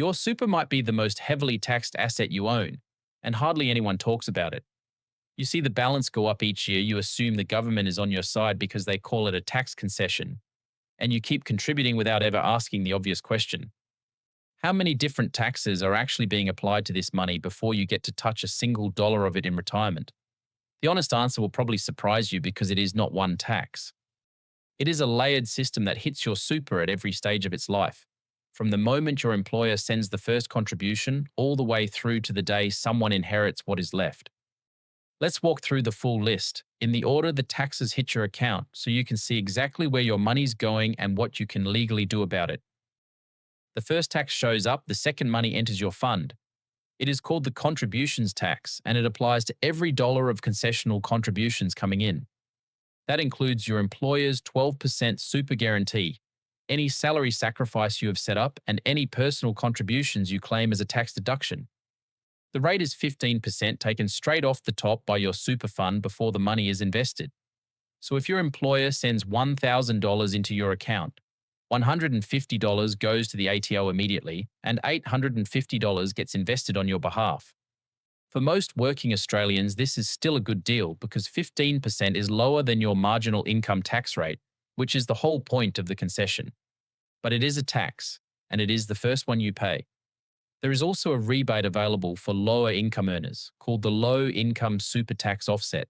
Your super might be the most heavily taxed asset you own, and hardly anyone talks about it. You see the balance go up each year, you assume the government is on your side because they call it a tax concession, and you keep contributing without ever asking the obvious question. How many different taxes are actually being applied to this money before you get to touch a single dollar of it in retirement? The honest answer will probably surprise you because it is not one tax. It is a layered system that hits your super at every stage of its life, from the moment your employer sends the first contribution all the way through to the day someone inherits what is left. Let's walk through the full list in the order the taxes hit your account so you can see exactly where your money's going and what you can legally do about it. The first tax shows up the second money enters your fund. It is called the contributions tax, and it applies to every dollar of concessional contributions coming in. That includes your employer's 12% super guarantee, any salary sacrifice you have set up, and any personal contributions you claim as a tax deduction. The rate is 15% taken straight off the top by your super fund before the money is invested. So if your employer sends $1,000 into your account, $150 goes to the ATO immediately, and $850 gets invested on your behalf. For most working Australians, this is still a good deal because 15% is lower than your marginal income tax rate, which is the whole point of the concession. But it is a tax, and it is the first one you pay. There is also a rebate available for lower income earners called the Low Income Super Tax Offset,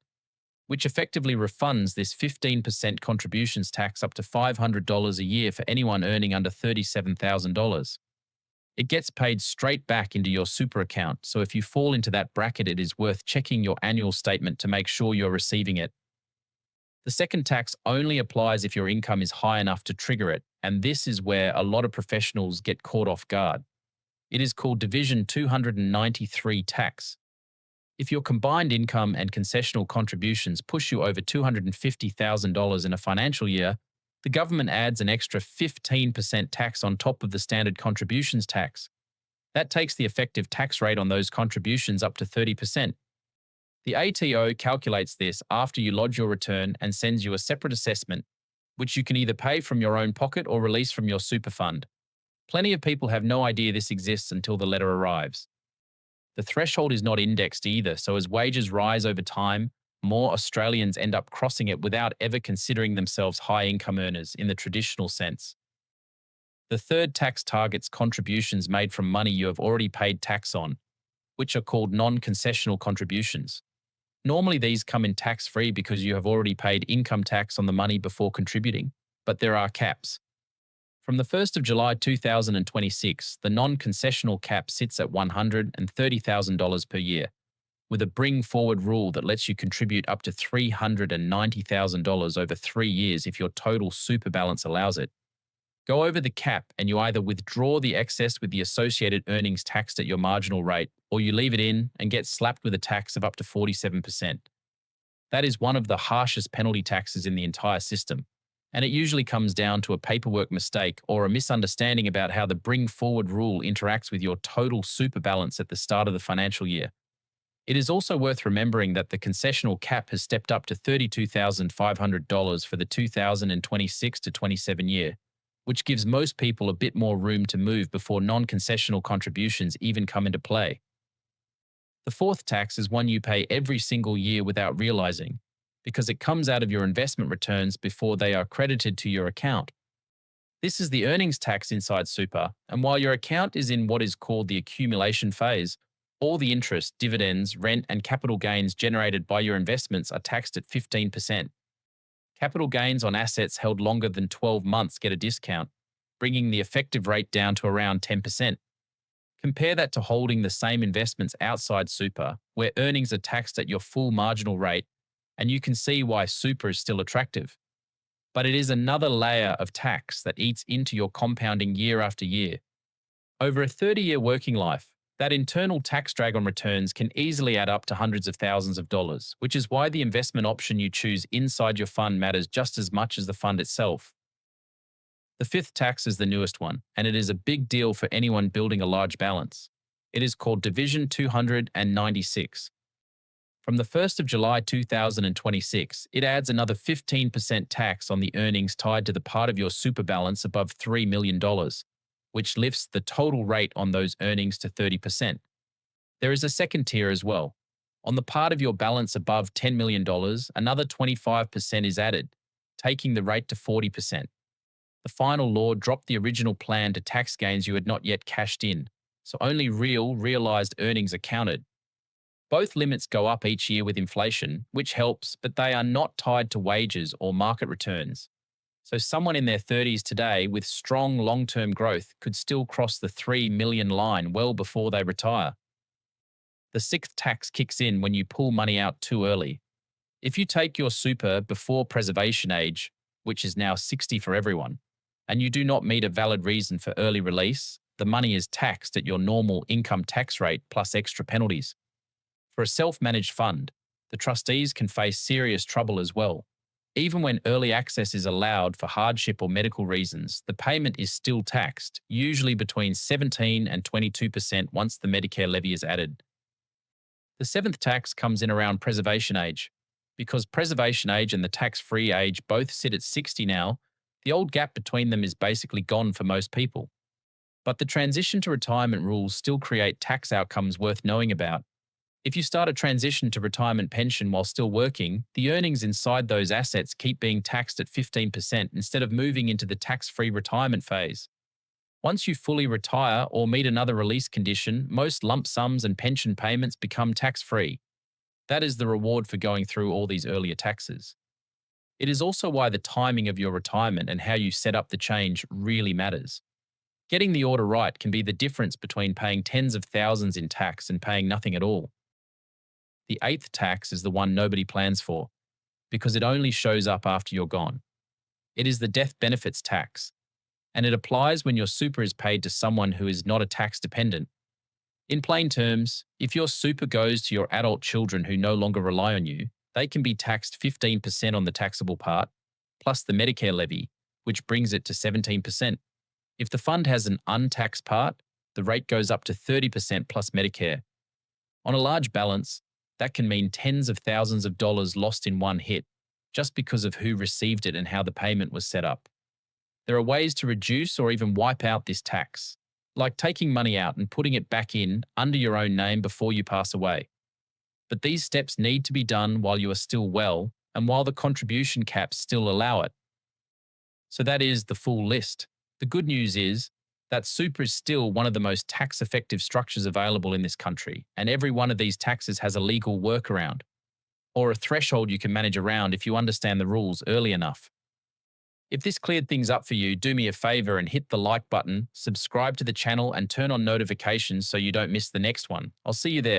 which effectively refunds this 15% contributions tax up to $500 a year for anyone earning under $37,000. It gets paid straight back into your super account, so if you fall into that bracket, it is worth checking your annual statement to make sure you're receiving it. The second tax only applies if your income is high enough to trigger it, and this is where a lot of professionals get caught off guard. It is called Division 293 tax. If your combined income and concessional contributions push you over $250,000 in a financial year, the government adds an extra 15% tax on top of the standard contributions tax. That takes the effective tax rate on those contributions up to 30%. The ATO calculates this after you lodge your return and sends you a separate assessment, which you can either pay from your own pocket or release from your super fund. Plenty of people have no idea this exists until the letter arrives. The threshold is not indexed either, so as wages rise over time, more Australians end up crossing it without ever considering themselves high-income earners in the traditional sense. The third tax targets contributions made from money you have already paid tax on, which are called non-concessional contributions. Normally these come in tax-free because you have already paid income tax on the money before contributing, but there are caps. From the 1st of July 2026, the non-concessional cap sits at $130,000 per year, with a bring-forward rule that lets you contribute up to $390,000 over 3 years if your total super balance allows it. Go over the cap and you either withdraw the excess with the associated earnings taxed at your marginal rate, or you leave it in and get slapped with a tax of up to 47%. That is one of the harshest penalty taxes in the entire system, and it usually comes down to a paperwork mistake or a misunderstanding about how the bring forward rule interacts with your total super balance at the start of the financial year. It is also worth remembering that the concessional cap has stepped up to $32,500 for the 2026 to 27 year, which gives most people a bit more room to move before non-concessional contributions even come into play. The fourth tax is one you pay every single year without realizing, because it comes out of your investment returns before they are credited to your account. This is the earnings tax inside super, and while your account is in what is called the accumulation phase, all the interest, dividends, rent, and capital gains generated by your investments are taxed at 15%. Capital gains on assets held longer than 12 months get a discount, bringing the effective rate down to around 10%. Compare that to holding the same investments outside super, where earnings are taxed at your full marginal rate, and you can see why super is still attractive. But it is another layer of tax that eats into your compounding year after year. Over a 30-year working life, that internal tax drag on returns can easily add up to hundreds of thousands of dollars, which is why the investment option you choose inside your fund matters just as much as the fund itself. The fifth tax is the newest one, and it is a big deal for anyone building a large balance. It is called Division 296. From the 1st of July 2026, it adds another 15% tax on the earnings tied to the part of your super balance above $3 million. which lifts the total rate on those earnings to 30%. There is a second tier as well. On the part of your balance above $10 million, another 25% is added, taking the rate to 40%. The final law dropped the original plan to tax gains you had not yet cashed in, so only realized earnings are counted. Both limits go up each year with inflation, which helps, but they are not tied to wages or market returns. So someone in their 30s today with strong long-term growth could still cross the 3 million line well before they retire. The sixth tax kicks in when you pull money out too early. If you take your super before preservation age, which is now 60 for everyone, and you do not meet a valid reason for early release, the money is taxed at your normal income tax rate plus extra penalties. For a self-managed fund, the trustees can face serious trouble as well. Even when early access is allowed for hardship or medical reasons, the payment is still taxed, usually between 17 and 22% once the Medicare levy is added. The seventh tax comes in around preservation age. Because preservation age and the tax-free age both sit at 60 now, the old gap between them is basically gone for most people. But the transition to retirement rules still create tax outcomes worth knowing about. If you start a transition to retirement pension while still working, the earnings inside those assets keep being taxed at 15% instead of moving into the tax-free retirement phase. Once you fully retire or meet another release condition, most lump sums and pension payments become tax-free. That is the reward for going through all these earlier taxes. It is also why the timing of your retirement and how you set up the change really matters. Getting the order right can be the difference between paying tens of thousands in tax and paying nothing at all. The eighth tax is the one nobody plans for, because it only shows up after you're gone. It is the death benefits tax, and it applies when your super is paid to someone who is not a tax dependent. In plain terms, if your super goes to your adult children who no longer rely on you, they can be taxed 15% on the taxable part, plus the Medicare levy, which brings it to 17%. If the fund has an untaxed part, the rate goes up to 30% plus Medicare. On a large balance, that can mean tens of thousands of dollars lost in one hit, just because of who received it and how the payment was set up. There are ways to reduce or even wipe out this tax, like taking money out and putting it back in under your own name before you pass away. But these steps need to be done while you are still well and while the contribution caps still allow it. So that is the full list. The good news is that super is still one of the most tax-effective structures available in this country, and every one of these taxes has a legal workaround, or a threshold you can manage around if you understand the rules early enough. If this cleared things up for you, do me a favor and hit the like button, subscribe to the channel, and turn on notifications so you don't miss the next one. I'll see you there.